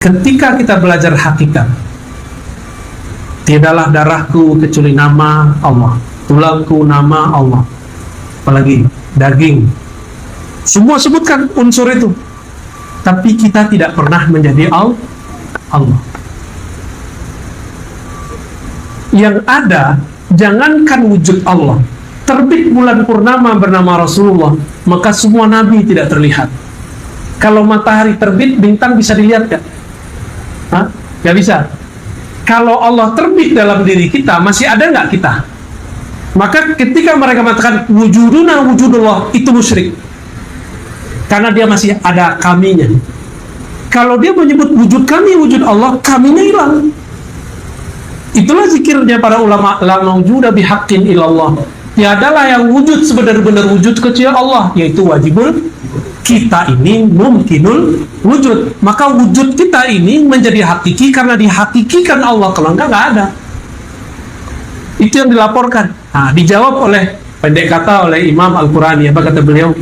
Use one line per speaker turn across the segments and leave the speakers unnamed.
Ketika kita belajar hakikat, tidaklah darahku kecuali nama Allah, tulangku nama Allah, apalagi daging, semua sebutkan unsur itu, tapi kita tidak pernah menjadi Allah. Yang ada, jangankan wujud Allah, terbit bulan purnama bernama Rasulullah, maka semua nabi tidak terlihat. Kalau matahari terbit, bintang bisa dilihat gak? Hah? Gak bisa. Kalau Allah terbit dalam diri kita, masih ada nggak kita? Maka ketika mereka mengatakan wujuduna wujudullah, itu musyrik, karena dia masih ada kaminya. Kalau dia menyebut wujud kami, wujud Allah, kaminya hilang. Itulah zikirnya para ulama, la mawjuda bihaqqin ilallah, tiadalah yang wujud sebenar-benar wujud kecuali Allah, yaitu wajibul. Kita ini mungkinul wujud, maka wujud kita ini menjadi hakiki karena dihakikikan Allah. Kalau enggak ada. Itu yang dilaporkan. Nah, dijawab oleh, pendek kata, oleh Imam Al-Qurani. Apa kata beliau?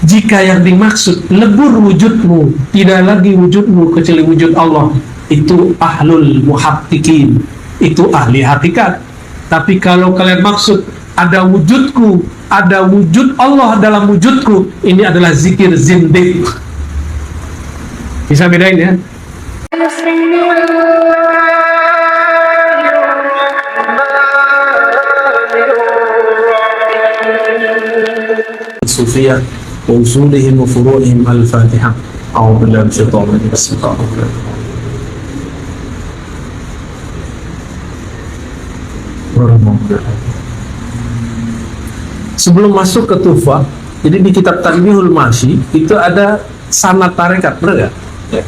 Jika yang dimaksud lebur wujudmu, tidak lagi wujudmu kecuali wujud Allah, itu ahlul muhaqqiqin, itu ahli hakikat. Tapi kalau kalian maksud ada wujudku, ada wujud Allah dalam wujudku, ini adalah zikir zindik. Bisa bedain ya? Sufiyah wa usulihim wa furu'ihim. Al-Fatihah. A'udzu billahi minasyaitonir rajim. Bismillahirrahmanirrahim. Sebelum masuk ke Tuhfah, jadi di kitab Tanbihul Masyi itu ada sanad tarekat, benar gak? Ya.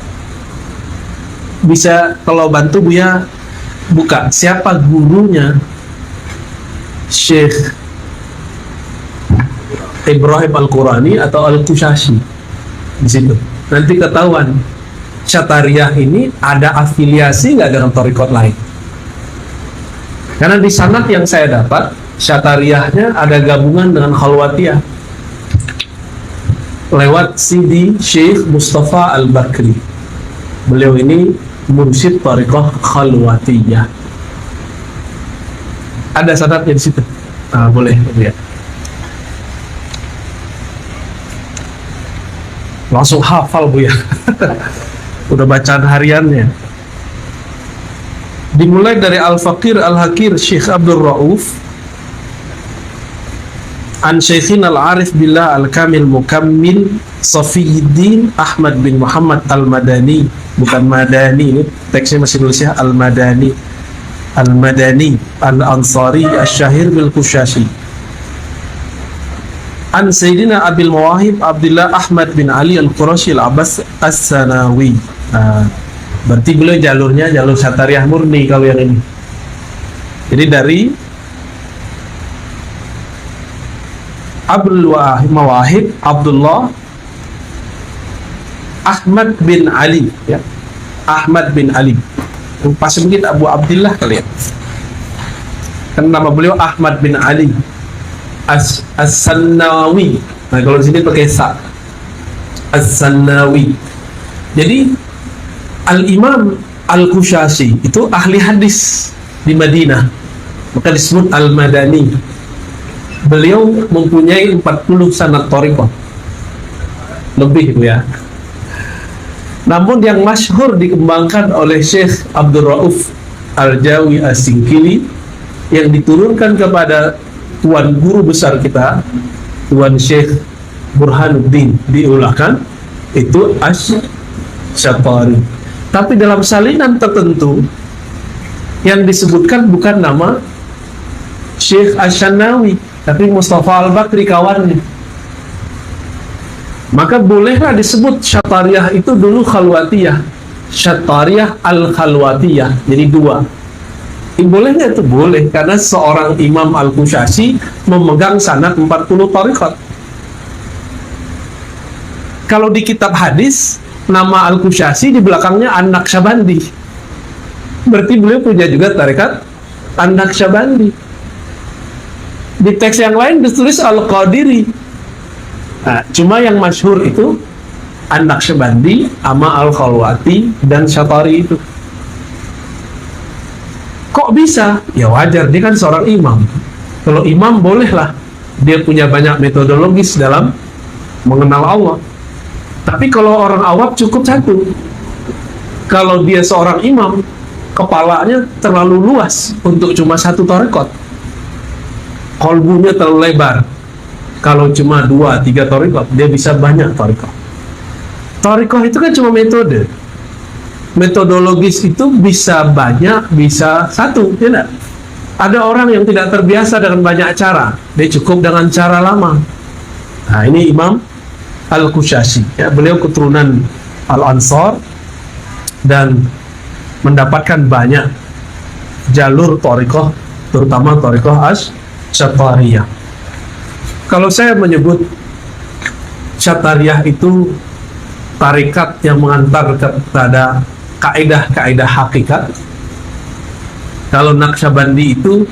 Bisa kalau bantu Buya buka siapa gurunya Syekh Ibrahim Al-Qurani atau Al-Qushashi di situ. Nanti ketahuan Syatariyah ini ada afiliasi nggak dengan thariqat lain. Karena di sanad yang saya dapat, Syatariyahnya ada gabungan dengan Khalwatiyah lewat Sidi Syekh Mustafa Al-Bakri. Beliau ini mursyid thariqah Khalwatiyah. Ada sanadnya di situ. Nah, boleh lihat. Langsung hafal Bu ya. Udah bacaan hariannya. Dimulai dari Al-Faqir Al-Hakir Syekh Abdul Rauf an Syekhin Al-Arif Billah Al-Kamil Mukammil Safiyuddin Ahmad bin Muhammad Al-Madani, bukan Madani, ini teksnya masih tulisnya Al-Madani, Al-Madani Al-Ansari Al-Syahir Bil-Qushashi an Sayyidina Abil Mawahib Abdullah Ahmad bin Ali Al-Qurashi Al-Abbas As-Sanawi. Berarti beliau jalurnya jalur Syatariyah murni kalau yang ini. Jadi dari Abdul Mawahib Abdullah Ahmad bin Ali, ya. Ahmad bin Ali. Pasti mungkin Abu Abdillah kalian. Kan nama beliau Ahmad bin Ali As-Sanawi. Nah, kalau di sini pakai sa. As-Sanawi. Jadi Al-Imam Al-Qushashi itu ahli hadis di Madinah, maka disebut Al-Madani. Beliau mempunyai 40 sanad thariqah lebih ya. Namun yang masyhur dikembangkan oleh Syekh Abdul Rauf Al-Jawi As-Singkili yang diturunkan kepada tuan guru besar kita, Tuan Syekh Burhanuddin diulahkan, itu Asy-Syatari. Tapi dalam salinan tertentu yang disebutkan bukan nama Syekh Asy-Syanawi, tapi Mustafa Al-Bakri kawannya. Maka bolehlah disebut Syatariyah itu dulu Khalwatiyah, Syatariyah Al-Khalwatiyah, jadi dua. Bolehnya itu boleh, karena seorang Imam Al-Qushashi memegang sanad 40 thariqat. Kalau di kitab hadis, nama Al-Qushashi di belakangnya An-Naqsyabandi. Berarti beliau punya juga tarekat An-Naqsyabandi. Di teks yang lain ditulis Al-Qadiri. Nah, cuma yang masyhur itu An-Naqsyabandi sama Al-Khalwati dan Syatari itu. Kok bisa? Ya wajar, dia kan seorang imam. Kalau imam bolehlah dia punya banyak metodologis dalam mengenal Allah. Tapi kalau orang awam cukup satu. Kalau dia seorang imam, kepalanya terlalu luas untuk cuma satu tarekat. Kolbunya terlalu lebar. Kalau cuma 2-3 tarekat, dia bisa banyak tarekat. Tarekat itu kan cuma metode. Metodologis itu bisa banyak, bisa satu, tidak. Ada orang yang tidak terbiasa dengan banyak cara, dia cukup dengan cara lama. Nah, ini Imam Al-Qushayri, ya, beliau keturunan Al-Ansar dan mendapatkan banyak jalur thariqah, terutama thariqah Asy-Syatariyah. Kalau saya menyebut Syatariyah itu tarikat yang mengantar kepada kaidah-kaidah hakikat, kalau Naqsyabandi itu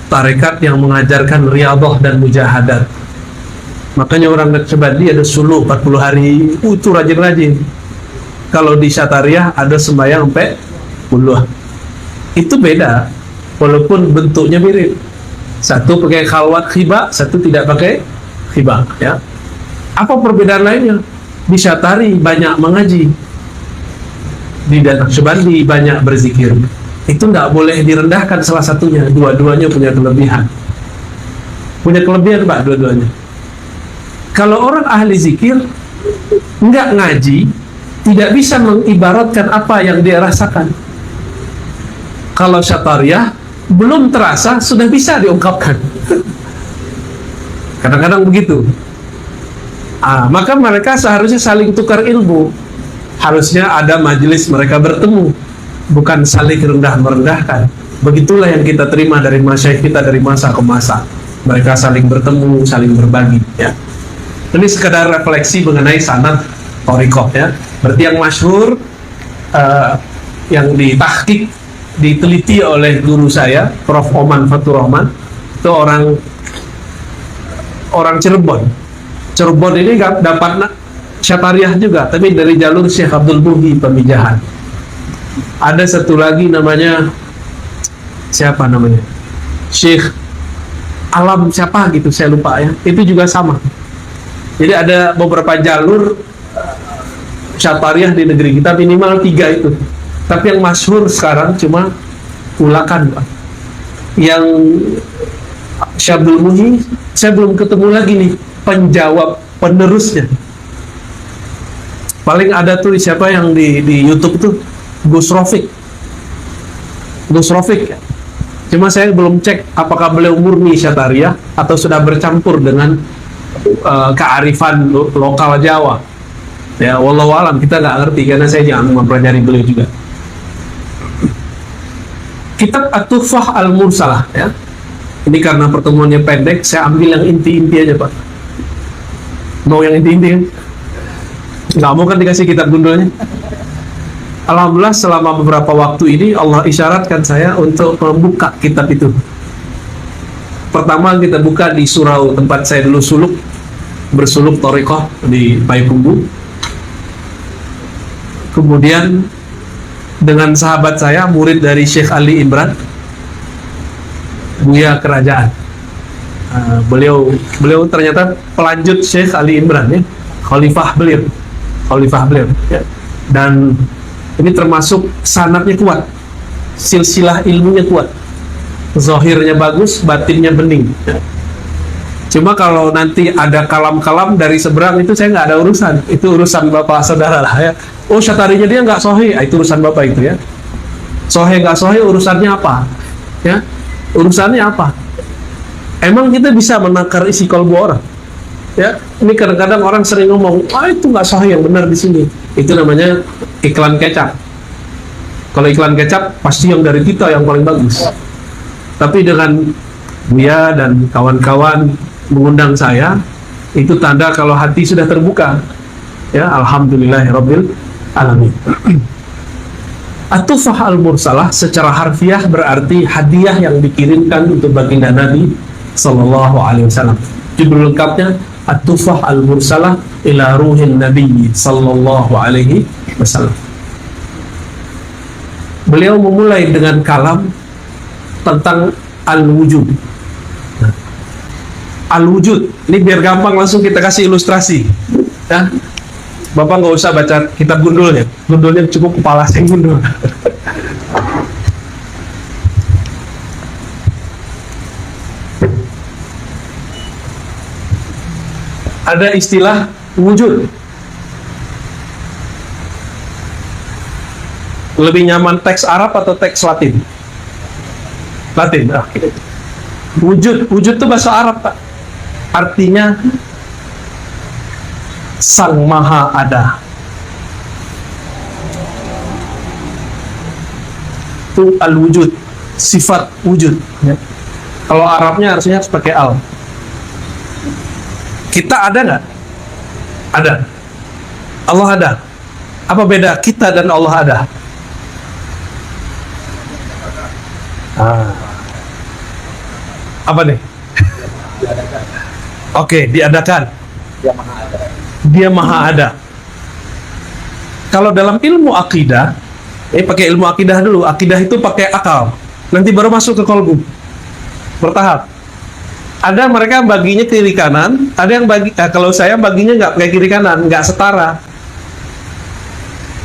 tarekat yang mengajarkan riyadhah dan mujahadat. Makanya orang Naqsyabandi ada suluk 40 hari, itu rajin-rajin. Kalau di Syatariyah ada sembahyang sampai 10. Itu beda, walaupun bentuknya mirip. Satu pakai khalwat khiba, satu tidak pakai khiba, ya. Apa perbedaan lainnya? Di Syatari banyak mengaji, di Naqsyabandi banyak berzikir. Itu tidak boleh direndahkan salah satunya. Dua-duanya punya kelebihan. Punya kelebihan, Pak, dua-duanya. Kalau orang ahli zikir nggak ngaji, tidak bisa mengibaratkan apa yang dia rasakan. Kalau Syatariyah belum terasa sudah bisa diungkapkan. Kadang-kadang begitu. Maka mereka seharusnya saling tukar ilmu. Harusnya ada majelis mereka bertemu, bukan saling rendah merendahkan. Begitulah yang kita terima dari masyayikh kita dari masa ke masa. Mereka saling bertemu, saling berbagi, ya. Ini sekedar refleksi mengenai sanad thariqah, ya. Berarti yang masyhur, yang ditahqiq, diteliti oleh guru saya, Prof. Oman Fatur Rahman, itu orang Cirebon. Cirebon ini dapat Syatariyah juga, tapi dari jalur Syekh Abdul Muhi Pemijahan. Ada satu lagi namanya, siapa namanya? Syekh Alam siapa gitu, saya lupa, ya. Itu juga sama. Jadi ada beberapa jalur Syatariyah di negeri kita, minimal 3 itu. Tapi yang masyhur sekarang cuma Ulakan, Pak. Yang Syekh Abdul Muhi, saya belum ketemu lagi nih penjawab penerusnya. Paling ada tuh siapa yang di YouTube tuh, Gus Rafiq. Cuma saya belum cek apakah beliau murni Syatariyah atau sudah bercampur dengan kearifan lokal Jawa. Ya, wallahu alam, kita nggak ngerti karena saya jangan mempelajari beliau juga. Kitab At-Tuhfah Al-Mursalah, ya. Ini karena pertemuannya pendek, saya ambil yang inti-inti aja, Pak. Mau yang inti-inti kan? Nggak mau kan dikasih kitab gundulnya? Alhamdulillah selama beberapa waktu ini Allah isyaratkan saya untuk membuka kitab itu. Pertama kita buka di surau tempat saya dulu bersuluk thariqah di Payakumbuh. Kemudian dengan sahabat saya, murid dari Syekh Ali Imran, Buya Kerajaan. Beliau ternyata pelanjut Syekh Ali Imran, ya, khalifah beliau, ya. Dan ini termasuk sanadnya kuat, silsilah ilmunya kuat, zahirnya bagus, batinnya bening, ya. Cuma kalau nanti ada kalam-kalam dari seberang itu saya nggak ada urusan, itu urusan bapak saudara lah, ya. Oh, Syatarinya dia nggak sahih, itu urusan bapak itu, ya. Sahih nggak sahih urusannya apa, ya? Urusannya apa? Emang kita bisa menakar isi kalbu orang, ya? Ini kadang-kadang orang sering ngomong, itu nggak sahih, yang benar di sini. Itu namanya iklan kecap. Kalau iklan kecap pasti yang dari kita yang paling bagus. Tapi dengan Buya dan kawan-kawan mengundang saya, itu tanda kalau hati sudah terbuka, ya. Alhamdulillahirabbil alamin. At-Tuhfah Al-Mursalah secara harfiah berarti hadiah yang dikirimkan untuk baginda Nabi Sallallahu Alaihi Wasallam. Judul lengkapnya At-Tuhfah Al-Mursalah ila ruhin Nabi sallallahu alaihi wasallam. Beliau memulai dengan kalam tentang al-wujud. Al-wujud, ini biar gampang langsung kita kasih ilustrasi. Ya, Bapak nggak usah baca kitab gundulnya. Gundulnya cukup kepala saya gundul. Ada istilah wujud. Lebih nyaman teks Arab atau teks Latin? Latin. Oke. Wujud itu bahasa Arab, Pak. Artinya Sang Maha Ada. Itu al-wujud, sifat wujud. Ya. Kalau Arabnya harusnya harus pakai al. Kita ada nggak? Ada. Allah ada. Apa beda kita dan Allah ada? Apa nih? Oke, diadakan. Dia maha ada. Kalau dalam ilmu akidah, pakai ilmu akidah dulu. Akidah itu pakai akal. Nanti baru masuk ke kolbu. Bertahap. Ada mereka baginya kiri kanan, ada yang bagi. Kalau saya baginya nggak kayak kiri kanan, nggak setara.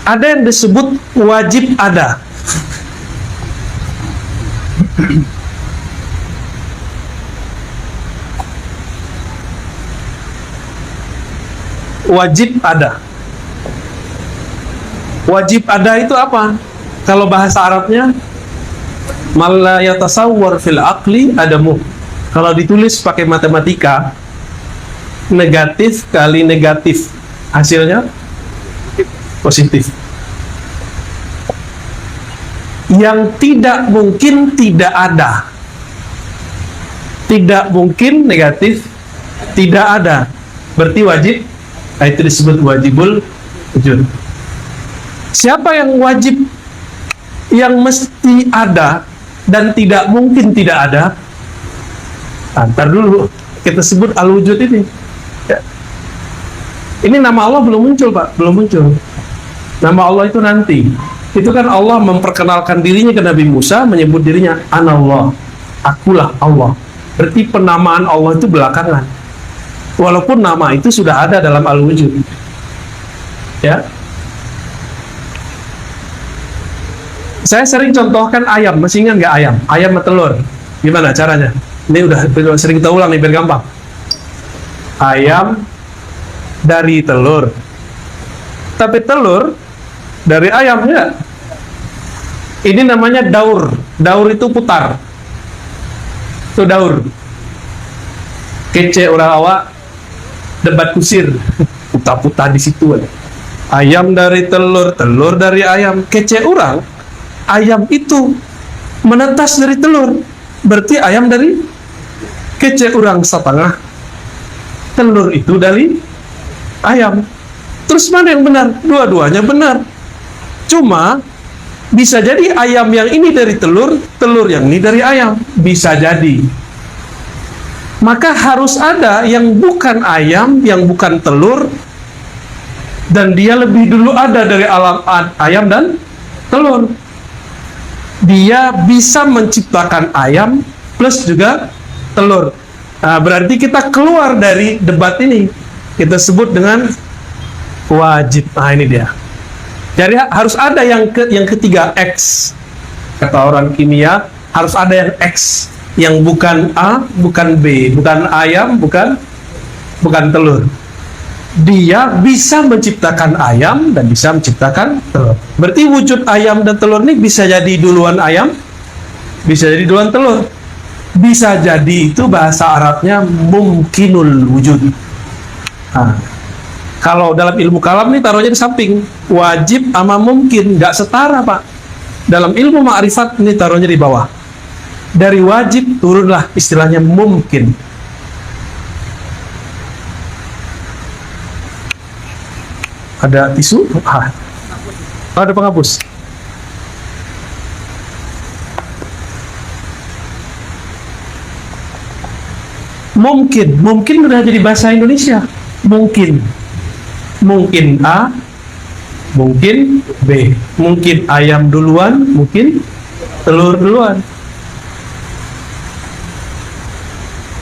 Ada yang disebut wajib ada. Wajib ada. Wajib ada itu apa? Kalau bahasa Arabnya, mala yatasawwar fil aqli adamu. Kalau ditulis pakai matematika, negatif kali negatif, hasilnya positif. Yang tidak mungkin tidak ada. Tidak mungkin negatif, tidak ada. Berarti wajib, itu disebut wajibul wujud. Siapa yang wajib, yang mesti ada dan tidak mungkin tidak ada? Ntar dulu kita sebut al-wujud ini. Ya. Ini nama Allah belum muncul, Pak, belum muncul. Nama Allah itu nanti. Itu kan Allah memperkenalkan dirinya ke Nabi Musa, menyebut dirinya Anallah, akulah Allah. Berarti penamaan Allah itu belakangan. Walaupun nama itu sudah ada dalam al-wujud. Ya. Saya sering contohkan ayam, masih ingat nggak ayam? Ayam sama telur. Gimana caranya? Ini udah sering kita ulang nih biar gampang. Ayam dari telur. Tapi telur dari ayam ya. Ini namanya daur. Daur itu putar. Itu daur. Kece orang awak debat kusir. Putar-putar di situ aja. Ayam dari telur, telur dari ayam. Kece orang, ayam itu menetas dari telur. Berarti ayam dari kece orang setengah. Telur itu dari ayam. Terus mana yang benar? Dua-duanya benar. Cuma bisa jadi ayam yang ini dari telur, telur yang ini dari ayam. Bisa jadi. Maka harus ada yang bukan ayam, yang bukan telur, dan dia lebih dulu ada dari alam ayam dan telur. Dia bisa menciptakan ayam plus juga telur. Nah, berarti kita keluar dari debat ini. Kita sebut dengan wajib. Nah, ini dia. Jadi harus ada yang ketiga, X. Kata orang kimia, harus ada yang X, yang bukan A, bukan B, bukan ayam, bukan telur. Dia bisa menciptakan ayam dan bisa menciptakan telur. Berarti wujud ayam dan telur ini bisa jadi duluan ayam, bisa jadi duluan telur. Bisa jadi itu bahasa Arabnya mungkinul wujud. Nah, kalau dalam ilmu kalam nih taruhnya di samping. Wajib sama mungkin nggak setara, Pak. Dalam ilmu ma'rifat ini taruhnya di bawah. Dari wajib turunlah istilahnya mungkin. Ada tisu? Ada penghapus. Mungkin udah jadi bahasa Indonesia. Mungkin. Mungkin A, mungkin B, mungkin ayam duluan, mungkin telur duluan.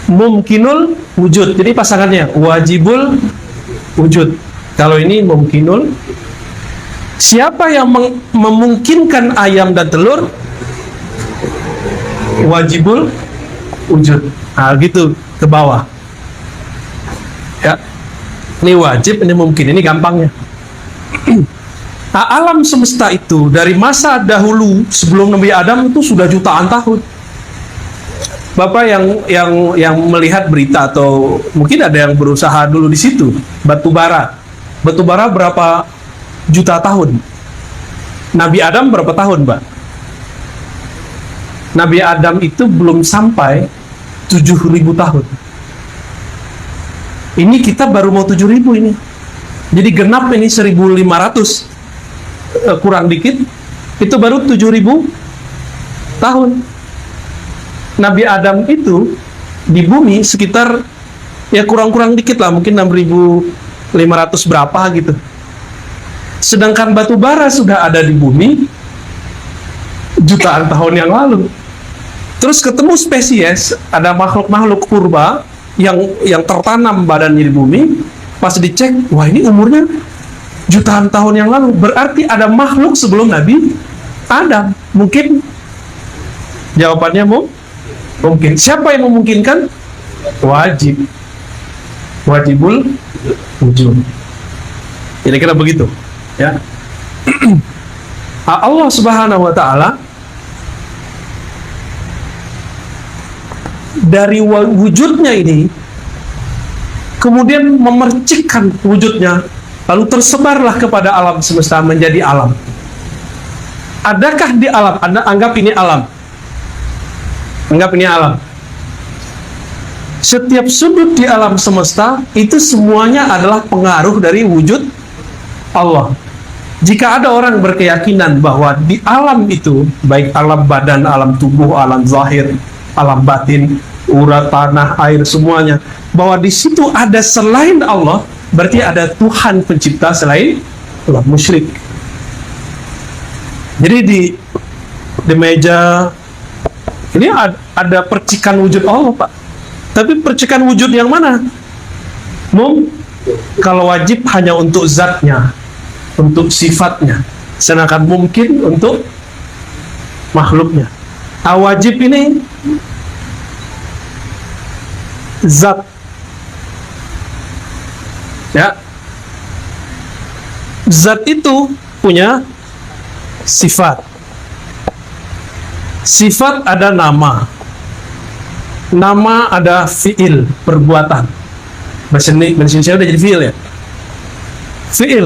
Mungkinul wujud, jadi pasangannya wajibul wujud. Kalau ini mungkinul, siapa yang memungkinkan ayam dan telur? Wajibul wujud. Nah, gitu ke bawah. Ya, ini wajib, ini mungkin, ini gampangnya. Nah, alam semesta itu dari masa dahulu sebelum Nabi Adam itu sudah jutaan tahun. Bapak yang melihat berita atau mungkin ada yang berusaha dulu di situ, batu bara berapa juta tahun? Nabi Adam berapa tahun, Mbak? Nabi Adam itu belum sampai 7.000 tahun. Ini kita baru mau 7.000 ini. Jadi genap ini 1.500 kurang dikit, itu baru 7.000 tahun. Nabi Adam itu di bumi sekitar ya kurang-kurang dikit lah, mungkin 6.500 berapa gitu. Sedangkan batu bara sudah ada di bumi jutaan tahun yang lalu. Terus ketemu spesies, ada makhluk-makhluk purba yang tertanam badannya di bumi. Pas dicek, wah ini umurnya jutaan tahun yang lalu. Berarti ada makhluk sebelum Nabi Adam. Mungkin jawabannya mungkin. Siapa yang memungkinkan? Wajibul wujud. Kira-kira begitu, ya. Allah Subhanahu wa taala dari wujudnya ini kemudian memercikkan wujudnya, lalu tersebarlah kepada alam semesta menjadi alam. Adakah di alam, Anda anggap ini alam? Anggap ini alam. Setiap sudut di alam semesta itu semuanya adalah pengaruh dari wujud Allah. Jika ada orang berkeyakinan bahwa di alam itu, baik alam badan, alam tubuh, alam zahir, alam batin, urat, tanah, air, semuanya, bahwa di situ ada selain Allah, berarti ada Tuhan pencipta selain Allah, musyrik. Jadi di meja ini ada percikan wujud Allah, Pak. Tapi percikan wujud yang mana? Kalau wajib hanya untuk zatnya, untuk sifatnya, sedangkan mungkin untuk makhluknya. Wajib ini zat, ya. Zat itu punya sifat. Sifat ada nama. Nama ada fiil, perbuatan. Bahasa Indonesia udah jadi fiil ya. Fiil.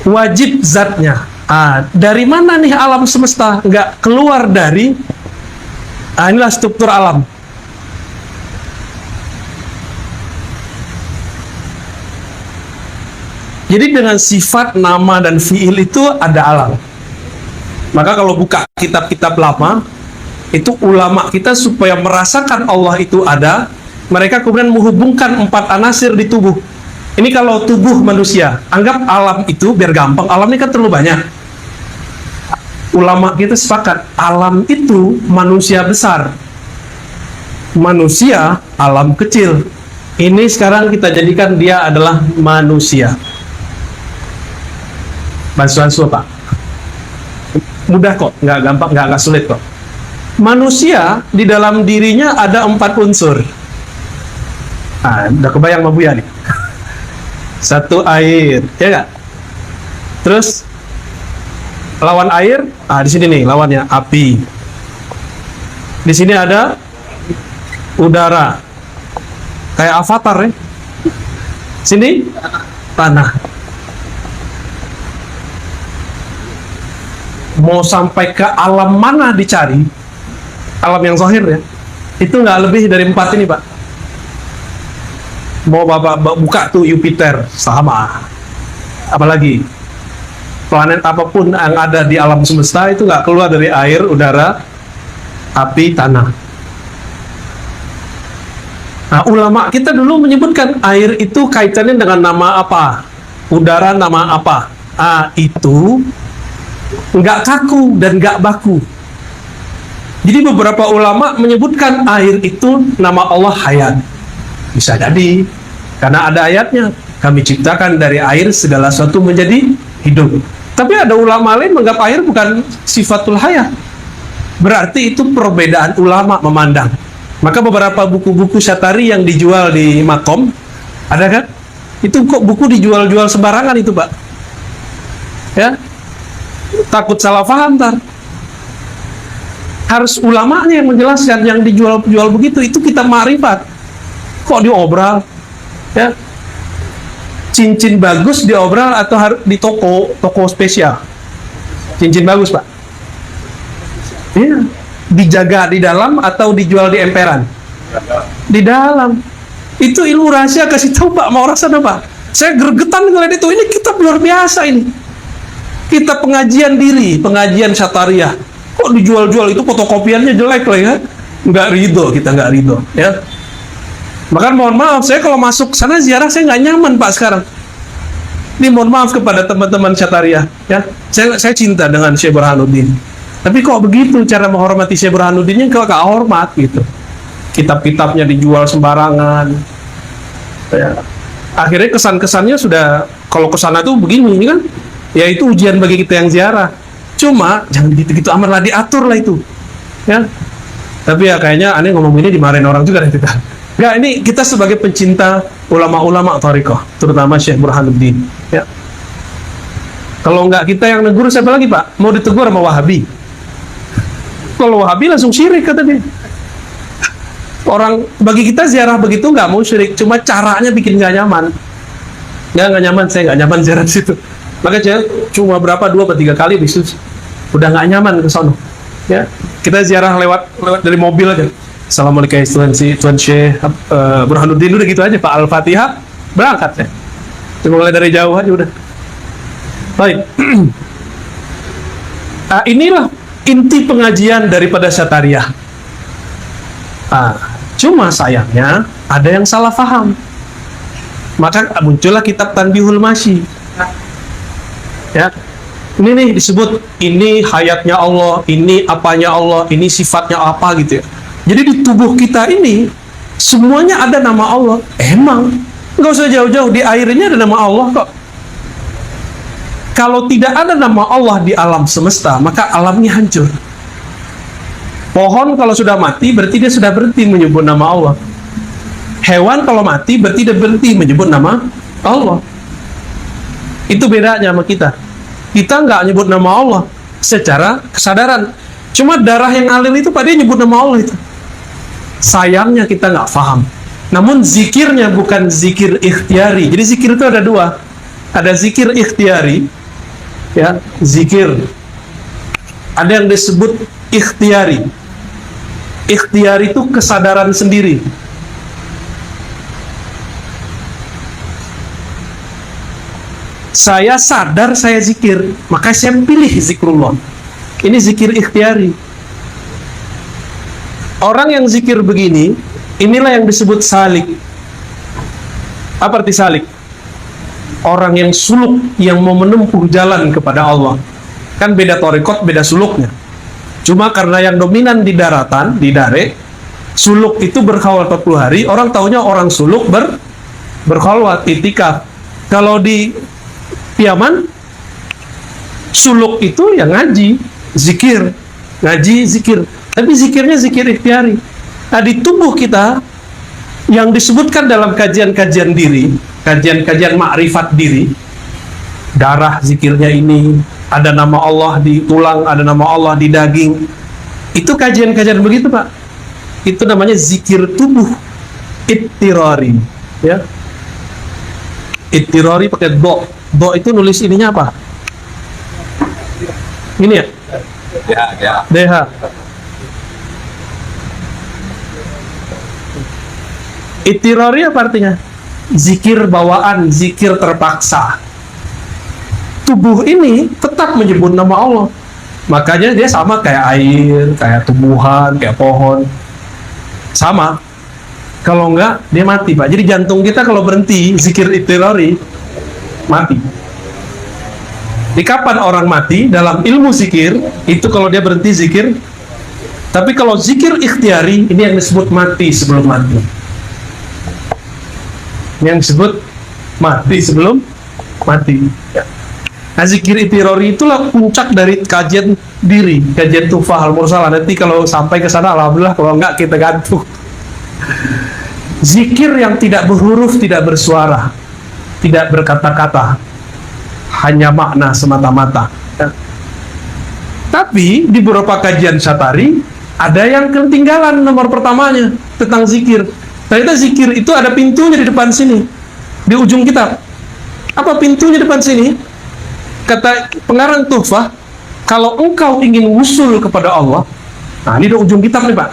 Wajib zatnya. Dari mana nih alam semesta? Nggak keluar dari inilah struktur alam. Jadi dengan sifat, nama, dan fiil itu ada alam. Maka kalau buka kitab-kitab lama, itu ulama kita supaya merasakan Allah itu ada, mereka kemudian menghubungkan 4 anasir di tubuh. Ini kalau tubuh manusia, anggap alam itu, biar gampang, alam ini kan terlalu banyak. Ulama kita sepakat, alam itu manusia besar, manusia alam kecil. Ini sekarang kita jadikan dia adalah manusia. Bansuan Pak. Mudah kok, nggak gampang, nggak sulit kok. Manusia di dalam dirinya ada 4 unsur. Udah kebayang sama Buya nih. 1 air, ya nggak? Terus lawan air, di sini nih lawannya api. Di sini ada udara, kayak Avatar ya. Sini tanah. Mau sampai ke alam mana dicari, alam yang zahir ya, itu nggak lebih dari 4 ini, Pak. Mau Bapak buka tuh Jupiter, sama. Apalagi planet apapun yang ada di alam semesta itu nggak keluar dari air, udara, api, tanah. Nah, ulama kita dulu menyebutkan air itu kaitannya dengan nama apa, udara nama apa. Itu nggak kaku dan nggak baku. Jadi beberapa ulama menyebutkan air itu nama Allah Hayat. Bisa jadi karena ada ayatnya, kami ciptakan dari air segala sesuatu menjadi hidup. Tapi ada ulama lain menganggap air bukan sifatul hayat. Berarti itu perbedaan ulama memandang. Maka beberapa buku-buku syatari yang dijual di Makom, ada kan? Itu kok buku dijual-jual sembarangan itu, Pak? Ya, takut salah paham ntar. Harus ulamanya yang menjelaskan. Yang dijual-jual begitu itu kita ma'rifat. Kok diobral? Ya, cincin bagus diobral atau di toko spesial? Cincin bagus, Pak. Iya. Dijaga di dalam atau dijual di emperan? Di dalam. Itu ilmu rahasia, kasih tahu Pak, mau orang sana Pak. Saya gregetan ngeliat itu. Ini kitab luar biasa ini. Kita pengajian diri, pengajian syatariah. Kok dijual-jual, itu fotokopiannya jelek lah ya. Nggak ridho, kita nggak ridho ya. Maka mohon maaf, saya kalau masuk sana ziarah saya nggak nyaman Pak sekarang. Ini mohon maaf kepada teman-teman syatariah ya. Saya cinta dengan Syekh Burhanuddin. Tapi kok begitu cara menghormati Syekh Burhanuddinnya, kalau gak hormat gitu. Kitab-kitabnya dijual sembarangan. Ya. Akhirnya kesan-kesannya sudah, kalau kesana tuh begini kan, ya itu ujian bagi kita yang ziarah. Cuma jangan gitu-gitu amat lah, diatur lah itu. Ya. Tapi ya kayaknya aneh ngomong ini dimarahin orang juga kita. Enggak, ini kita sebagai pencinta ulama-ulama thariqah, terutama Syekh Burhanuddin. Ya. Kalau enggak kita yang negur, siapa lagi Pak? Mau ditegur sama Wahabi. Kalau Wahabi langsung syirik kata dia. Orang bagi kita ziarah begitu nggak mau syirik, cuma caranya bikin nggak nyaman. Nggak nyaman, saya nggak nyaman ziarah di situ. Maka saya cuma berapa 2 atau 3 kali di situ, udah nggak nyaman ke sono. Ya, kita ziarah lewat dari mobil aja. Assalamualaikum Tuan Syekh Burhanuddin, udah gitu aja Pak, Al-Fatihah, berangkat ya. Cuma mulai dari jauh aja udah. Baik. Inilah inti pengajian daripada syatariah. Cuma sayangnya ada yang salah paham. Maka muncullah kitab Tanbihul Masyi. Ya. Ini nih disebut, ini hayatnya Allah, ini apanya Allah, ini sifatnya apa gitu ya. Jadi di tubuh kita ini semuanya ada nama Allah. Emang nggak usah jauh-jauh, di air ini ada nama Allah kok. Kalau tidak ada nama Allah di alam semesta, maka alamnya hancur. Pohon kalau sudah mati, berarti dia sudah berhenti menyebut nama Allah. Hewan kalau mati, berarti dia berhenti menyebut nama Allah. Itu bedanya sama kita. Kita nggak nyebut nama Allah secara kesadaran. Cuma darah yang ngalir itu, Pak, dia nyebut nama Allah itu. Sayangnya kita nggak paham. Namun zikirnya bukan zikir ikhtiari. Jadi zikir itu ada 2. Ada zikir ikhtiari, ya, zikir. Ada yang disebut ikhtiari. Ikhtiari itu kesadaran sendiri. Saya sadar saya zikir, maka saya pilih zikrullah. Ini zikir ikhtiari. Orang yang zikir begini, inilah yang disebut salik. Apa arti salik? Orang yang suluk, yang mau menempuh jalan kepada Allah. Kan beda thariqat, beda suluknya. Cuma karena yang dominan di daratan, di dare, suluk itu berkhawal 40 hari, orang taunya orang suluk berkhalwat, itikaf. Kalau di Piaman, suluk itu yang ngaji, zikir, ngaji, zikir. Tapi zikirnya zikir ikhtiari. Nah, di tubuh kita yang disebutkan dalam kajian-kajian diri, kajian-kajian ma'rifat diri, darah zikirnya ini, ada nama Allah di tulang, ada nama Allah di daging. Itu kajian-kajian begitu, Pak. Itu namanya zikir tubuh ittirari, ya. Ittirari pakai do. Do itu nulis ininya apa? Ini ya? DH. Ittirari apa artinya? Zikir bawaan, zikir terpaksa. Tubuh ini tetap menyebut nama Allah. Makanya dia sama kayak air, kayak tumbuhan, kayak pohon. Sama. Kalau enggak, dia mati, Pak. Jadi jantung kita kalau berhenti zikir itirori, mati. Di kapan orang mati? Dalam ilmu zikir, itu kalau dia berhenti zikir. Tapi kalau zikir ikhtiari, ini yang disebut mati sebelum mati. Ini yang disebut mati sebelum mati. Nah, zikir itirori itulah puncak dari kajian diri, kajian tufah al-mursalah. Nanti kalau sampai ke sana, alhamdulillah. Kalau enggak, kita gantung. Zikir yang tidak berhuruf, tidak bersuara, tidak berkata-kata, hanya makna semata-mata. Tapi di beberapa kajian Syatari ada yang ketinggalan nomor pertamanya tentang zikir. Ternyata zikir itu ada pintunya di depan sini, di ujung kitab. Apa pintunya di depan sini? Kata pengarang Tuhfah, kalau engkau ingin wusul kepada Allah, nah ini di ujung kitab nih Pak,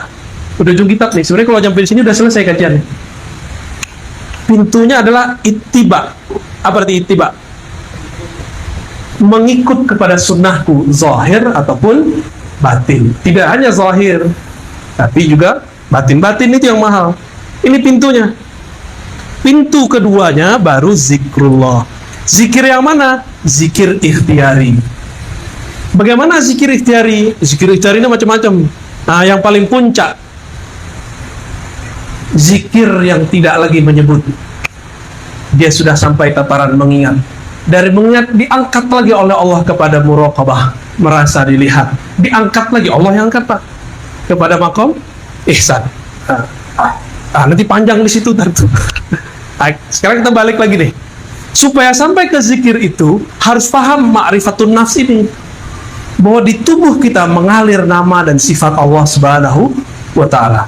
udah ujung kitab nih. Sebenarnya kalau sampai di sini udah selesai kajiannya. Pintunya adalah ittiba. Apa arti ittiba? Mengikut kepada sunnahku, zahir ataupun batin. Tidak hanya zahir, tapi juga batin. Batin itu yang mahal. Ini pintunya. Pintu keduanya baru zikrullah. Zikir yang mana? Zikir ikhtiari. Bagaimana zikir ikhtiari? Zikir ikhtiari ini macam-macam. Nah, yang paling puncak, zikir yang tidak lagi menyebut. Dia sudah sampai tataran mengingat. Dari mengingat diangkat lagi oleh Allah kepada muraqabah, merasa dilihat. Diangkat lagi, Allah yang angkat Pak, kepada maqam ihsan. Nanti panjang di situ tentu. Sekarang kita balik lagi nih. Supaya sampai ke zikir itu harus paham ma'rifatun nafs ini, bahwa di tubuh kita mengalir nama dan sifat Allah Subhanahu wa ta'ala.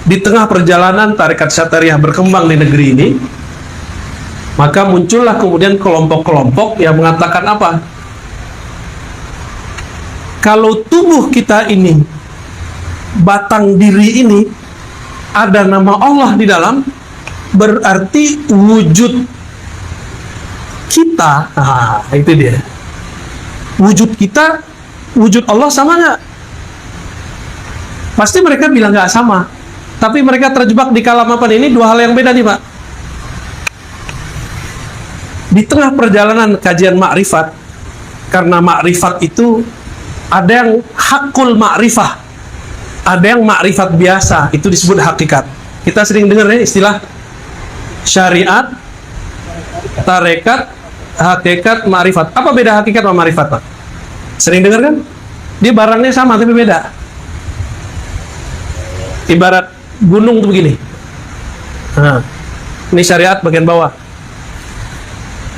Di tengah perjalanan tarekat Syatariah berkembang di negeri ini, maka muncullah kemudian kelompok-kelompok yang mengatakan apa? Kalau tubuh kita ini, batang diri ini, ada nama Allah di dalam, berarti wujud kita, itu dia. Wujud kita, wujud Allah sama nggak? Pasti mereka bilang nggak sama. Tapi mereka terjebak di kalam apa ini? Dua hal yang beda nih Pak. Di tengah perjalanan kajian makrifat, karena makrifat itu ada yang hakul makrifah, ada yang makrifat biasa, itu disebut hakikat. Kita sering dengar ya istilah syariat, tarekat, hakikat, makrifat. Apa beda hakikat sama makrifat Pak? Sering dengar kan? Dia barangnya sama tapi beda. Ibarat gunung tuh begini. Nah, ini syariat bagian bawah.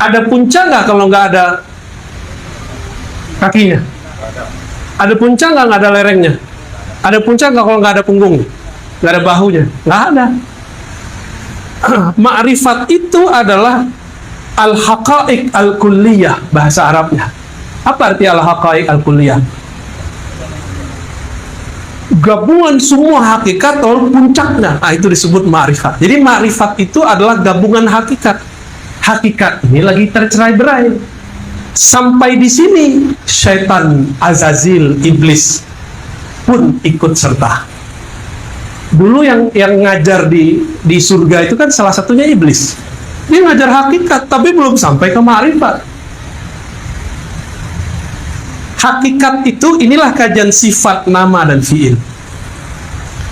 Ada puncak nggak kalau nggak ada kakinya? Ada puncak nggak ada lerengnya? Ada puncak nggak kalau nggak ada punggung? Nggak ada bahunya? Nggak ada. Ma'rifat itu adalah al-haqa'iq al-kulliyah, bahasa Arabnya. Apa arti al-haqa'iq al-kulliyah? Gabungan semua hakikat atau puncaknya. Itu disebut ma'rifat. Jadi ma'rifat itu adalah gabungan hakikat. Hakikat ini lagi tercerai-berai. Sampai di sini syaitan, Azazil, iblis pun ikut serta. Dulu yang ngajar di surga itu kan salah satunya iblis. Dia ngajar hakikat tapi belum sampai ke ma'rifat. Hakikat itu inilah kajian sifat, nama dan fiil.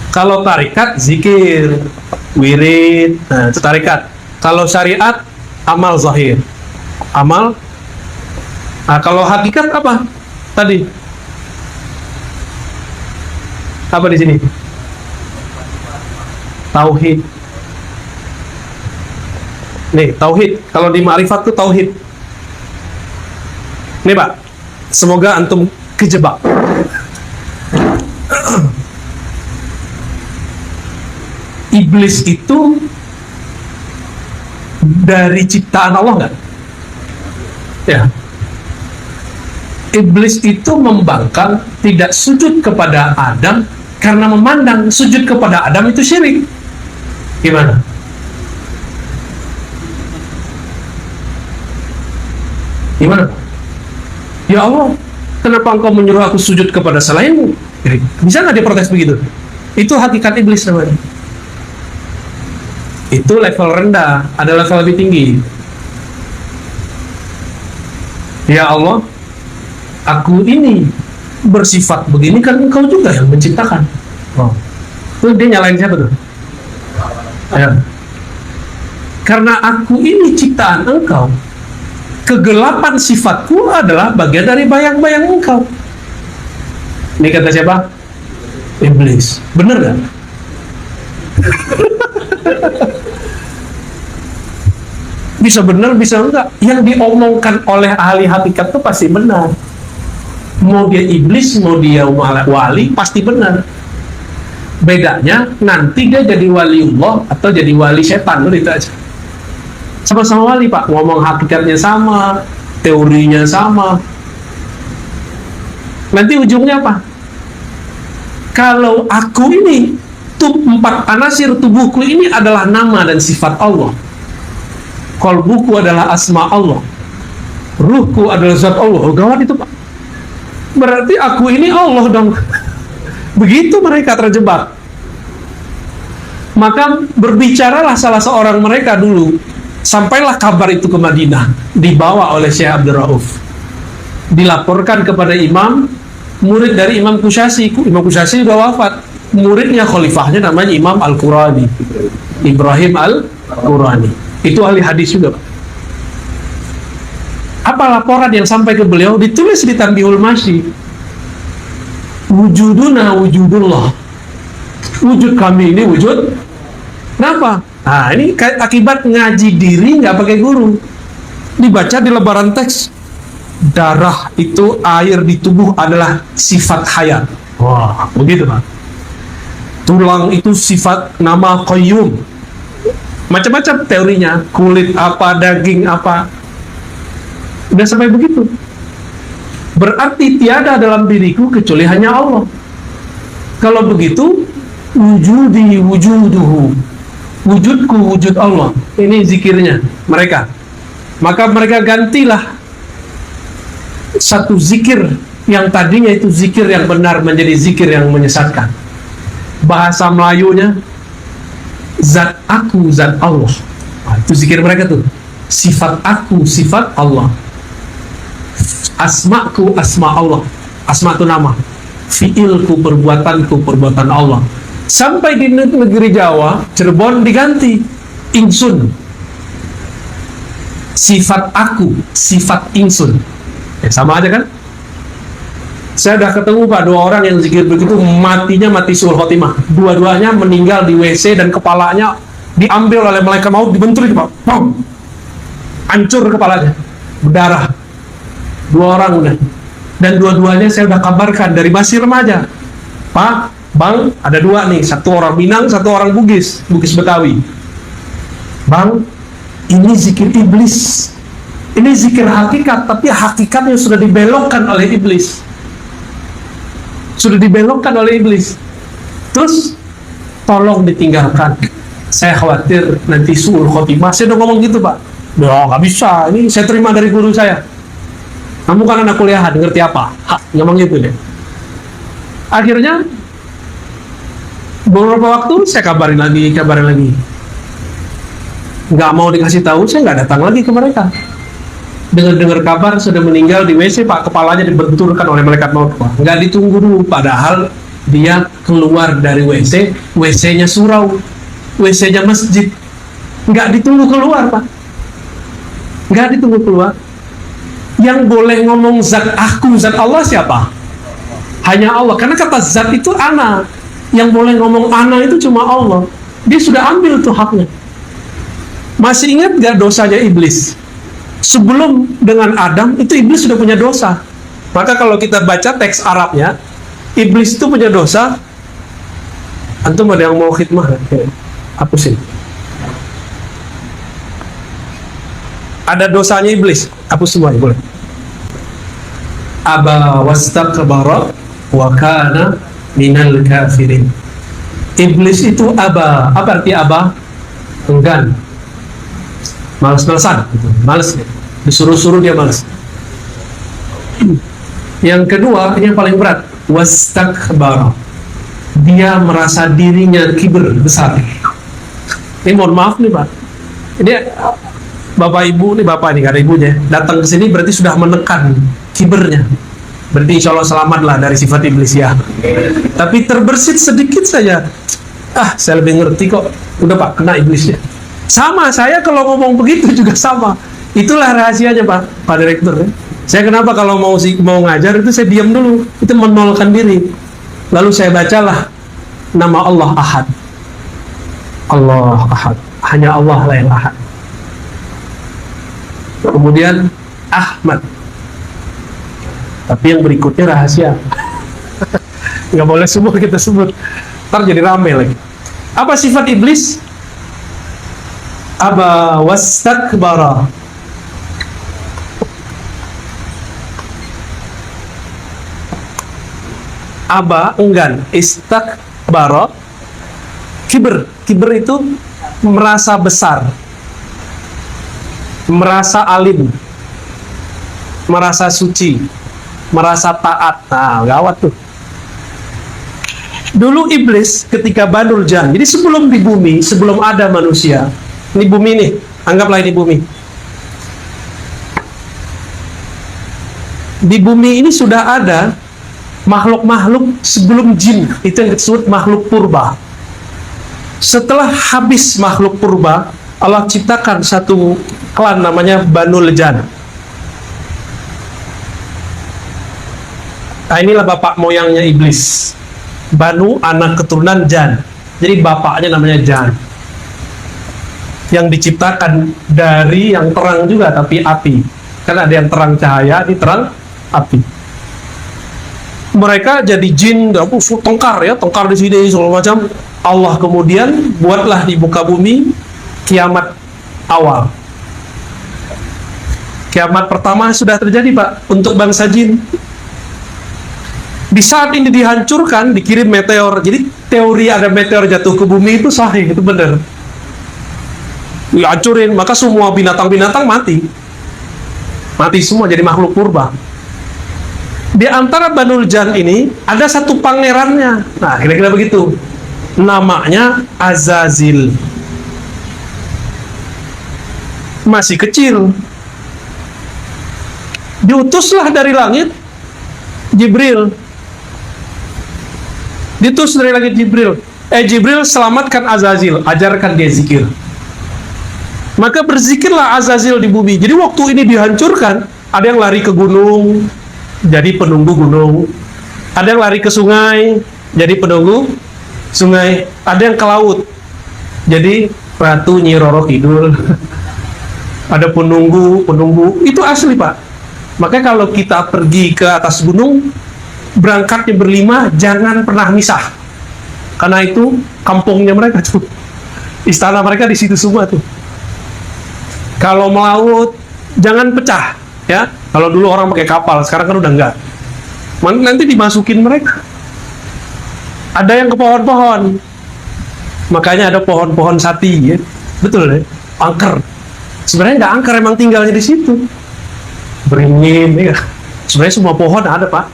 Kalau tarikat zikir, wirid, nah itu tarikat. Kalau syariat amal zahir, amal. Nah, kalau hakikat apa? Tadi apa di sini? Tauhid. Nih, tauhid. Kalau di ma'rifat itu tauhid. Nih, Pak. Semoga antum kejebak. Iblis itu dari ciptaan Allah nggak? Ya. Iblis itu membangkang, tidak sujud kepada Adam karena memandang sujud kepada Adam itu syirik. Gimana? Gimana? Ya Allah, kenapa engkau menyuruh aku sujud kepada selainmu? Bisa nggak dia protes begitu? Itu hakikat iblis namanya. Itu level rendah, ada level lebih tinggi. Ya Allah, aku ini bersifat begini kan engkau juga yang menciptakan. Oh. Tuh dia nyalain siapa tuh? Ya. Karena aku ini ciptaan engkau, kegelapan sifatku adalah bagian dari bayang-bayang engkau. Ini kata siapa? Iblis. Bener gak? Bisa benar, bisa enggak. Yang diomongkan oleh ahli hakikat itu pasti benar. Mau dia iblis, mau dia wali, pasti benar. Bedanya nanti dia jadi waliullah atau jadi wali setan, itu aja. Sama-sama wali, Pak. Ngomong hakikatnya sama, teorinya sama. Nanti ujungnya apa? Kalau aku ini, empat anasir tubuhku ini adalah nama dan sifat Allah. Qalbuku adalah asma Allah, ruhku adalah zat Allah. Oh, gawat itu, Pak. Berarti aku ini Allah dong. Begitu mereka terjebak. Maka berbicaralah salah seorang mereka dulu. Sampailah kabar itu ke Madinah, dibawa oleh Syekh Abdul Rauf. Dilaporkan kepada imam, murid dari Imam Kusyasi. Imam Kusyasi sudah wafat. Muridnya, khalifahnya namanya Imam Al-Qurani, Ibrahim Al-Qurani. Itu ahli hadis juga, Pak. Apa laporan yang sampai ke beliau? Ditulis di Tanbihul Masyi. Wujuduna wujudullah. Wujud kami ini wujud. Kenapa? Nah, ini akibat ngaji diri nggak pakai guru. Dibaca di lembaran teks. Darah itu, air di tubuh adalah sifat hayat. Wah, begitu, Pak. Tulang itu sifat nama qayyum. Macam-macam teorinya, kulit apa, daging apa, udah sampai begitu. Berarti tiada dalam diriku kecuali hanya Allah. Kalau begitu, wujudi wujuduhu, wujudku wujud Allah. Ini zikirnya mereka. Maka mereka gantilah satu zikir yang tadinya itu zikir yang benar menjadi zikir yang menyesatkan. Bahasa Melayunya, zat aku, zat Allah. Nah, itu zikir mereka tuh. Sifat aku, sifat Allah. Asmaku, asma Allah. Asma itu nama. Fiilku, perbuatanku, perbuatan Allah. Sampai di negeri Jawa, Cirebon diganti ingsun. Sifat aku, sifat ingsun. Ya, sama aja kan? Saya udah ketemu, Pak, dua orang yang zikir begitu, matinya mati suul khotimah. Dua-duanya meninggal di WC dan kepalanya diambil oleh malaikat maut, dibentur itu, Pak. Pum! Hancur kepalanya, berdarah. Dua orang udah. Dan dua-duanya saya udah kabarkan dari masih remaja. Pak, Bang, ada dua nih. Satu orang Minang, satu orang Bugis Betawi. Bang, ini zikir iblis. Ini zikir hakikat, tapi hakikatnya sudah dibelokkan oleh iblis. Sudah dibelokkan oleh iblis. Terus tolong ditinggalkan. Saya khawatir nanti suul khotimah. Saya udah ngomong gitu, Pak. Udah nggak bisa. Ini saya terima dari guru saya. Kamu kan anak kuliahan, ngerti apa? Ngomong gitu deh. Akhirnya beberapa waktu saya kabarin lagi. Nggak mau dikasih tahu, saya nggak datang lagi ke mereka. Dengar kabar sudah meninggal di WC, Pak, kepalanya dibenturkan oleh malaikat maut, Pak. Nggak ditunggu dulu, padahal dia keluar dari WC, WC-nya surau, WC-nya masjid. Nggak ditunggu keluar, Pak. Nggak ditunggu keluar. Yang boleh ngomong zat aku, zat Allah siapa? Hanya Allah, karena kata zat itu ana. Yang boleh ngomong ana itu cuma Allah. Dia sudah ambil tuh haknya. Masih ingat nggak dosanya iblis? Sebelum dengan Adam itu iblis sudah punya dosa. Maka kalau kita baca teks Arabnya, iblis itu punya dosa. Antum ada yang mau khidmah? Hapusin. Ada dosanya iblis, hapus semuanya, boleh. Aba wastakbara wa kana minal kafirin. Iblis itu aba. Apa arti aba? Enggan, malas-malasan, malas, disuruh-suruh dia malas. Yang kedua, ini yang paling berat, wastakbara. Dia merasa dirinya kibir, besar. Ini mohon maaf nih Pak, ini Bapak Ibu, nih Bapak nih, gak ada ibunya, datang ke sini berarti sudah menekan kibernya. Berarti insya Allah selamat lah dari sifat iblis ya. Tapi terbersit sedikit saja, saya lebih ngerti kok, udah Pak, kena iblisnya. Sama, saya kalau ngomong begitu juga sama. Itulah rahasianya Pak Direktur. Saya kenapa kalau mau ngajar itu saya diam dulu, itu menolkan diri. Lalu saya bacalah nama Allah Ahad. Allah Ahad, hanya Allah lah yang Ahad. Kemudian Ahmad. Tapi yang berikutnya rahasia. Nggak boleh semua kita sebut, ntar jadi rame lagi. Apa sifat iblis? Aba wastakbara. Aba, enggan. Istakbara, kiber. Kiber itu merasa besar, merasa alim, merasa suci, merasa taat. Nah, gawat tuh. Dulu iblis ketika Banul Jan, jadi sebelum di bumi, sebelum ada manusia, ini bumi nih, anggaplah ini bumi. Di bumi ini sudah ada makhluk-makhluk sebelum jin, itu yang disebut makhluk purba. Setelah habis makhluk purba, Allah ciptakan satu klan namanya Banul Jan. Nah, inilah bapak moyangnya iblis. Banu, anak keturunan Jan. Jadi bapaknya namanya Jan. Yang diciptakan dari yang terang juga, tapi api. Karena ada yang terang cahaya, ini terang api. Mereka jadi jin, tengkar ya, tengkar di sini segala macam. Allah kemudian buatlah di muka bumi kiamat awal. Kiamat pertama sudah terjadi Pak untuk bangsa jin. Di saat ini dihancurkan, dikirim meteor. Jadi teori ada meteor jatuh ke bumi itu sahih, itu benar. Dihancurin, maka semua binatang-binatang mati. Mati semua jadi makhluk purba. Di antara Banul Jan ini ada satu pangerannya. Nah, kira-kira begitu. Namanya Azazil. Masih kecil. Diutuslah dari langit Jibril. Diutus dari langit Jibril. Jibril, selamatkan Azazil, ajarkan dia zikir. Maka berzikirlah Azazil di bumi. Jadi waktu ini dihancurkan, ada yang lari ke gunung, jadi penunggu gunung. Ada yang lari ke sungai, jadi penunggu sungai. Ada yang ke laut, jadi Ratu Nyi Roro Kidul. Ada penunggu. Itu asli Pak. Makanya kalau kita pergi ke atas gunung, berangkatnya berlima, jangan pernah misah. Karena itu kampungnya mereka tuh. Istana mereka di situ semua tuh. Kalau melaut, jangan pecah, ya. Kalau dulu orang pakai kapal, sekarang kan udah enggak. Nanti dimasukin mereka. Ada yang ke pohon-pohon. Makanya ada pohon-pohon sati, ya. Betul ya? Angker. Sebenarnya nggak angker, emang tinggalnya di situ. Beringin, ya. Sebenarnya semua pohon ada Pak.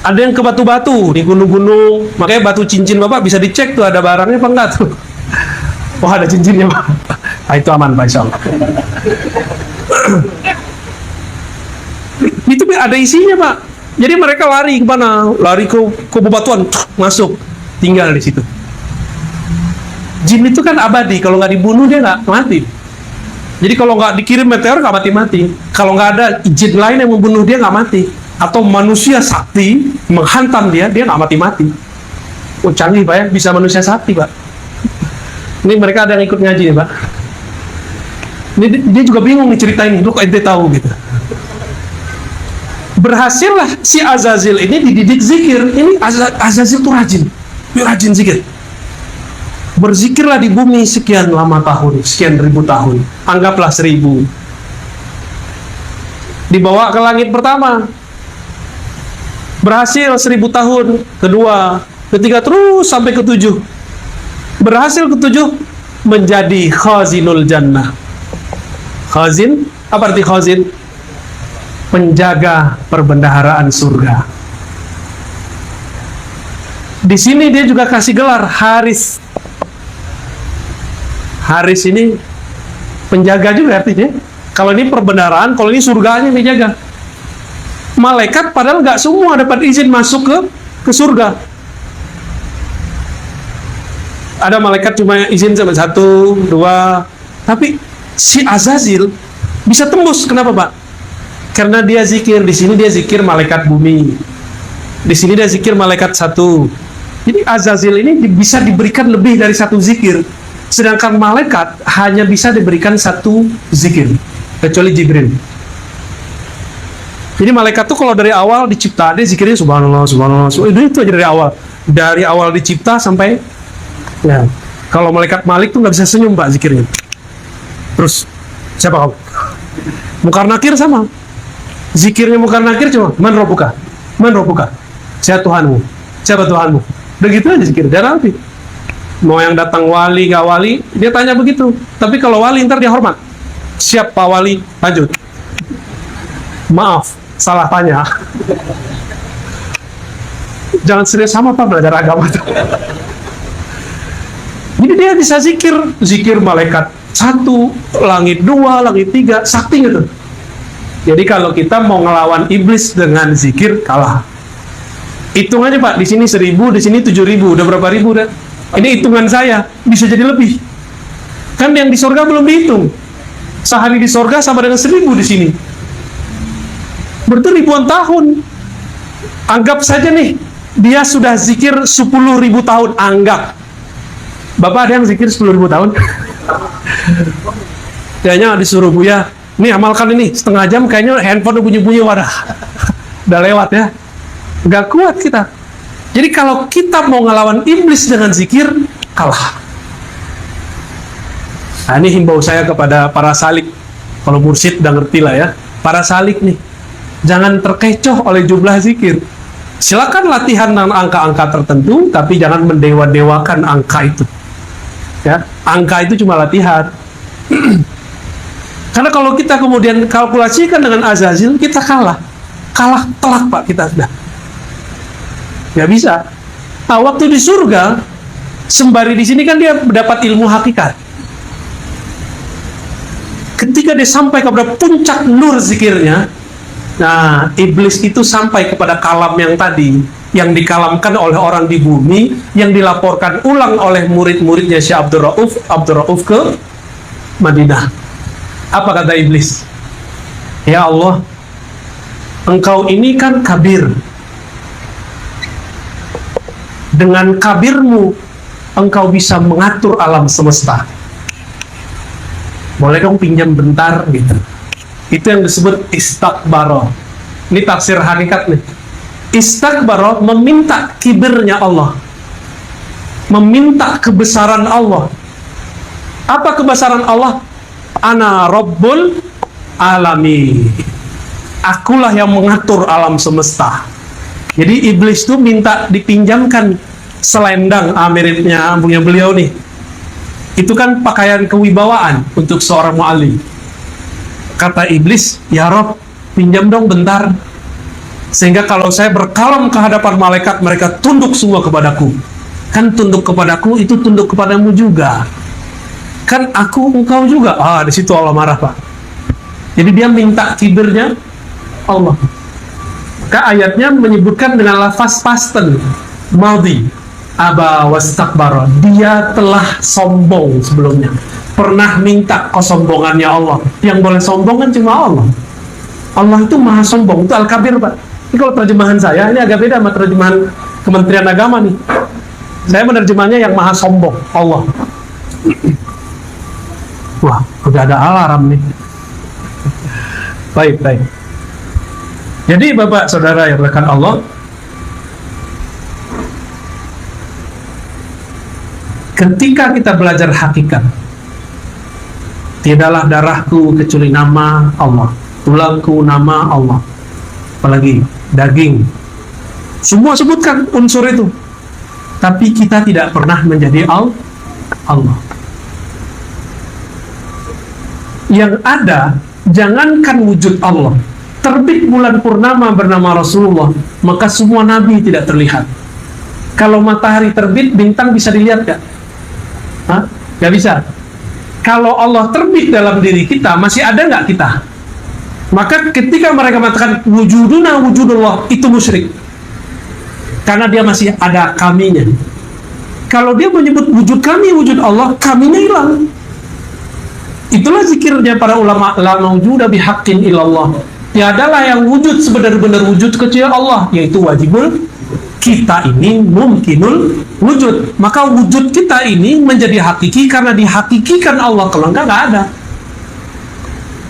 Ada yang ke batu-batu di gunung-gunung. Makanya batu cincin Bapak bisa dicek tuh ada barangnya apa enggak tuh. Oh, ada cincinnya Pak. Nah, itu aman Pak, insya Allah. Itu ada isinya Pak. Jadi mereka lari ke mana? Lari ke bebatuan, masuk, tinggal di situ. Jin itu kan abadi, kalau nggak dibunuh dia nggak mati. Jadi kalau nggak dikirim meteor nggak mati-mati. Kalau nggak ada jin lain yang membunuh dia nggak mati. Atau manusia sakti menghantam dia nggak mati-mati. Oh, canggih Pak ya, bisa manusia sakti Pak. Ini mereka ada yang ikut ngaji nih Pak. Ini dia juga bingung nih ceritain, lu kok ente tahu gitu. Berhasillah si Azazil ini dididik zikir. Ini Azazil tuh rajin, dia rajin zikir. Berzikirlah di bumi sekian lama tahun, sekian ribu tahun. Anggaplah 1000. Dibawa ke langit pertama. Berhasil 1000 tahun. Kedua, ketiga, terus sampai ke-7. Berhasil ke-7 menjadi khazinul jannah. Khazin, apa arti khazin? Penjaga perbendaharaan surga. Di sini dia juga kasih gelar Haris. Haris ini penjaga juga artinya. Kalau ini perbenaran, kalau ini surganya yang dijaga. Malaikat padahal nggak semua dapat izin masuk ke surga. Ada malaikat cuma izin sampai 1, 2, tapi si Azazil bisa tembus. Kenapa, Pak? Karena dia zikir. Di sini dia zikir malaikat bumi, di sini dia zikir malaikat 1. Jadi Azazil ini bisa diberikan lebih dari 1 zikir, sedangkan malaikat hanya bisa diberikan 1 zikir, kecuali Jibril. Jadi malaikat tuh kalau dari awal dicipta, dia zikirnya subhanallah, subhanallah, subhanallah. Itu aja dari awal dicipta sampai ya. Kalau malaikat Malik tuh nggak bisa senyum, Pak, zikirnya. Terus siapa kamu? Munkar Nakir sama. Zikirnya Munkar Nakir cuma man rabbuka, man rabbuka. Siapa Tuhanmu? Siapa Tuhanmu? Begitu aja zikir. Dan apa? Mau yang datang wali nggak wali, dia tanya begitu. Tapi kalau wali ntar dia hormat. Siap Pak Wali, lanjut. Maaf, salah tanya. Jangan serius sama Pak belajar agama tuh. Jadi dia bisa zikir malaikat 1, langit 2, langit 3, sakti gitu. Jadi kalau kita mau ngelawan iblis dengan zikir, kalah. Hitung aja Pak, di sini 1000, di sini 7000, udah berapa ribu dah? Ini hitungan saya, bisa jadi lebih. Kan yang di surga belum dihitung. Sehari di surga sama dengan 1000 di sini. Berarti ribuan tahun. Anggap saja nih, dia sudah zikir 10.000 tahun, anggap. Bapak ada yang zikir 10.000 tahun? Kayaknya disuruh Buya, nih amalkan ini, setengah jam kayaknya handphone bunyi-bunyi, wadah. Udah lewat ya. Gak kuat kita. Jadi kalau kita mau ngelawan iblis dengan zikir, kalah. Nah ini himbau saya kepada para salik. Kalau mursyid udah ngerti lah ya. Para salik nih, jangan terkecoh oleh jumlah zikir. Silakan latihan dengan angka-angka tertentu, tapi jangan mendewa-dewakan angka itu. Ya, angka itu cuma latihan. Karena kalau kita kemudian kalkulasikan dengan Azazil, kita kalah telak Pak, kita sudah nggak bisa. Nah, waktu di surga, sembari di sini kan dia mendapat ilmu hakikat. Ketika dia sampai kepada puncak nur zikirnya, nah iblis itu sampai kepada kalam yang tadi, yang dikalamkan oleh orang di bumi, yang dilaporkan ulang oleh murid-muridnya Syekh Abdul Rauf ke Madinah. Apa kata iblis? Ya Allah, engkau ini kan kabir. Dengan kabirmu, engkau bisa mengatur alam semesta. Boleh dong pinjam bentar gitu. Itu yang disebut istakbaro. Ini tafsir hakikat nih. Istakbaro meminta kibirnya Allah, meminta kebesaran Allah. Apa kebesaran Allah? Ana Rabbul Alamin. Akulah yang mengatur alam semesta. Jadi iblis tuh minta dipinjamkan selendang miripnya punya beliau nih. Itu kan pakaian kewibawaan untuk seorang mu'allim. Kata iblis, ya Rob, pinjam dong bentar. Sehingga kalau saya berkalam ke hadapan malaikat, mereka tunduk semua kepadaku. Kan tunduk kepadaku, itu tunduk kepadamu juga. Kan aku, engkau juga. Di situ Allah marah, Pak. Jadi dia minta kibirnya Allah. Maka ayatnya menyebutkan dengan lafaz pasten, madhi, aba wastakbara. Dia telah sombong sebelumnya. Pernah minta kesombongannya Allah. Yang boleh sombong kan cuma Allah. Allah itu maha sombong, itu Al-Kabir, Pak. Ini kalau terjemahan saya, ini agak beda sama terjemahan Kementerian Agama nih. Saya menerjemahnya yang maha sombong, Allah. Wah, udah ada alarm nih. Baik. Jadi Bapak Saudara yang rekan Allah, ketika kita belajar hakikat, tidaklah darahku kecuali nama Allah, tulangku nama Allah, apalagi daging, semua sebutkan unsur itu, tapi kita tidak pernah menjadi Allah. Yang ada, jangankan wujud Allah, terbit bulan purnama bernama Rasulullah, maka semua nabi tidak terlihat. Kalau matahari terbit, bintang bisa dilihat gak? Gak bisa. Kalau Allah terbit dalam diri kita, masih ada nggak kita? Maka ketika mereka mengatakan wujuduna wujudullah, itu musyrik. Karena dia masih ada kaminya. Kalau dia menyebut wujud kami, wujud Allah, kaminya hilang. Itulah zikirnya para ulama, la mawjuda bihaqqin illallah. Tiadalah yang wujud sebenar-benar wujud kecuali Allah, yaitu wajibul. Kita ini mungkinul wujud. Maka wujud kita ini menjadi hakiki karena dihakikikan Allah. Kalau enggak ada.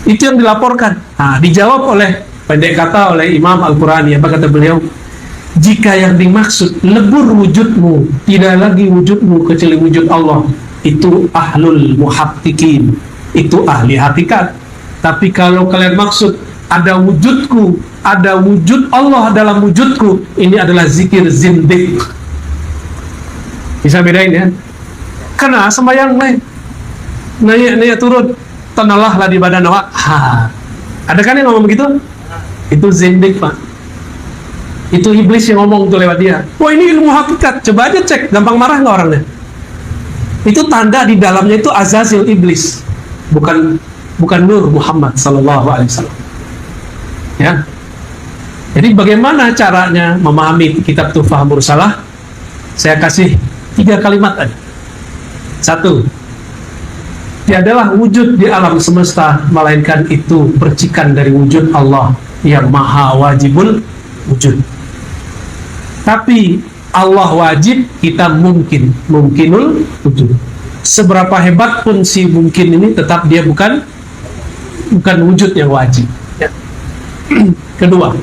Itu yang dilaporkan. Nah, dijawab oleh, pendek kata, oleh Imam Al-Qurani. Apa kata beliau? Jika yang dimaksud lebur wujudmu, tidak lagi wujudmu kecuali wujud Allah, itu ahlul muhaqqiqin, itu ahli hakikat. Tapi kalau kalian maksud ada wujudku, ada wujud Allah dalam wujudku, ini adalah zikir zindik. Bisa bedain ya? Karena sembahyang naik turun, tenalahlah di badan awak. Ada kan yang ngomong begitu? Itu zindik, Pak. Itu iblis yang ngomong tuh lewat dia. Wah, ini ilmu hakikat. Coba aja cek, gampang marah nggak orangnya? Itu tanda di dalamnya itu azazil iblis, bukan Nur Muhammad sallallahu alaihi wasallam. Ya. Jadi bagaimana caranya memahami kitab Tuhfah Mursalah? Saya kasih 3 kalimat aja. 1. Tiadalah wujud di alam semesta melainkan itu percikan dari wujud Allah yang maha wajibul wujud. Tapi Allah wajib, kita mungkinul wujud. Seberapa hebat pun si mungkin ini, tetap dia bukan wujud yang wajib. Ya. Kedua,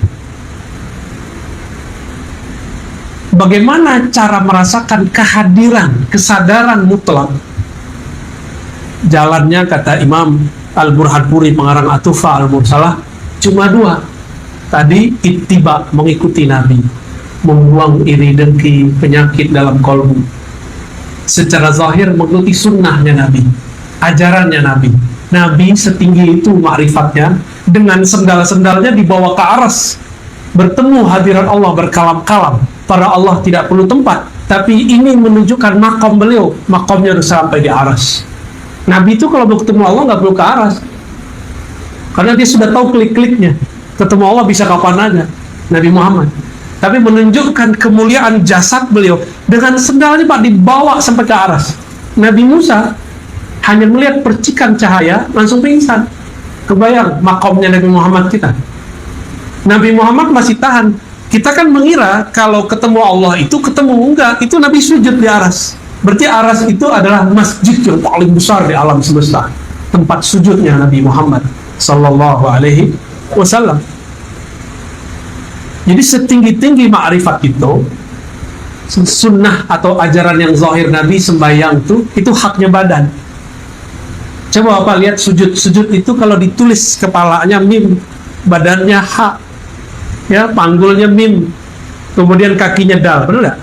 bagaimana cara merasakan kehadiran, kesadaran mutlak? Jalannya, kata Imam Al-Burhanpuri, pengarang At-Tuhfah Al-Mursalah, cuma 2. Tadi ittiba, mengikuti Nabi, membuang iri dengki, penyakit dalam kolbu. Secara zahir mengikuti sunnahnya Nabi, ajarannya Nabi. Nabi setinggi itu ma'rifatnya, dengan sendal-sendalnya dibawa ke aras, bertemu hadirat Allah berkalam-kalam. Para Allah tidak perlu tempat, tapi ini menunjukkan makom beliau, makomnya harus sampai di aras. Nabi itu kalau mau ketemu Allah nggak perlu ke aras, karena dia sudah tahu klik-kliknya. Ketemu Allah bisa kapan aja, Nabi Muhammad. Tapi menunjukkan kemuliaan jasad beliau, dengan sendalnya Pak dibawa sampai ke aras. Nabi Musa hanya melihat percikan cahaya langsung pingsan. Kebayang makomnya Nabi Muhammad kita. Nabi Muhammad masih tahan. Kita kan mengira kalau ketemu Allah itu ketemu, enggak, itu Nabi sujud di aras. Berarti aras itu adalah masjid yang paling besar di alam semesta, tempat sujudnya Nabi Muhammad sallallahu alaihi wasallam. Jadi setinggi-tinggi ma'rifat itu, sunnah atau ajaran yang zahir Nabi sembahyang itu haknya badan. Coba Bapak lihat sujud itu kalau ditulis kepalanya mim, badannya ha, ya, panggulnya mim, kemudian kakinya dal, benar nggak?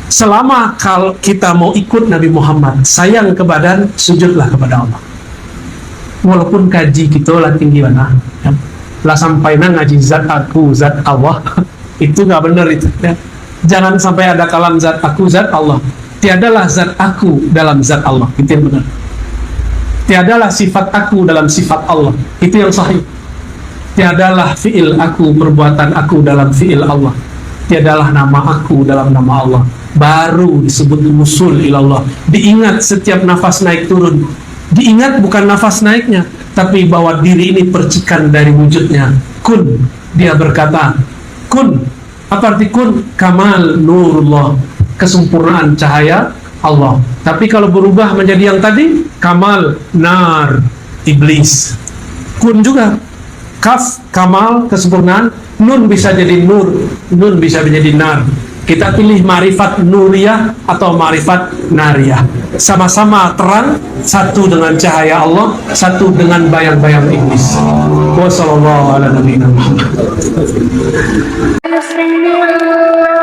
Selama kalau kita mau ikut Nabi Muhammad, sayang ke badan, sujudlah kepada Allah. Walaupun kaji kita lah tinggi mana, ya. Lah sampai ngaji zat aku, zat Allah, itu nggak benar itu. Ya. Jangan sampai ada kalam zat aku, zat Allah. Tiadalah zat aku dalam zat Allah, itu yang benar. Tiadalah sifat aku dalam sifat Allah, itu yang sahih. Tiadalah fi'il aku, perbuatan aku dalam fi'il Allah. Tiadalah nama aku dalam nama Allah. Baru disebut usul ilallah. Diingat setiap nafas naik turun. Diingat bukan nafas naiknya, tapi bahwa diri ini percikan dari wujudnya. Kun, dia berkata, kun, apa arti kun? Kamal nurullah, kesempurnaan cahaya Allah. Tapi kalau berubah menjadi yang tadi, kamal nar, iblis. Kun juga, kaf, kamal, kesempurnaan. Nun bisa jadi nur, nun bisa menjadi nar. Kita pilih ma'rifat nuriyah atau ma'rifat nariyah. Sama-sama terang, satu dengan cahaya Allah, satu dengan bayang-bayang iblis. Wassalamualaikum warahmatullahi wabarakatuh.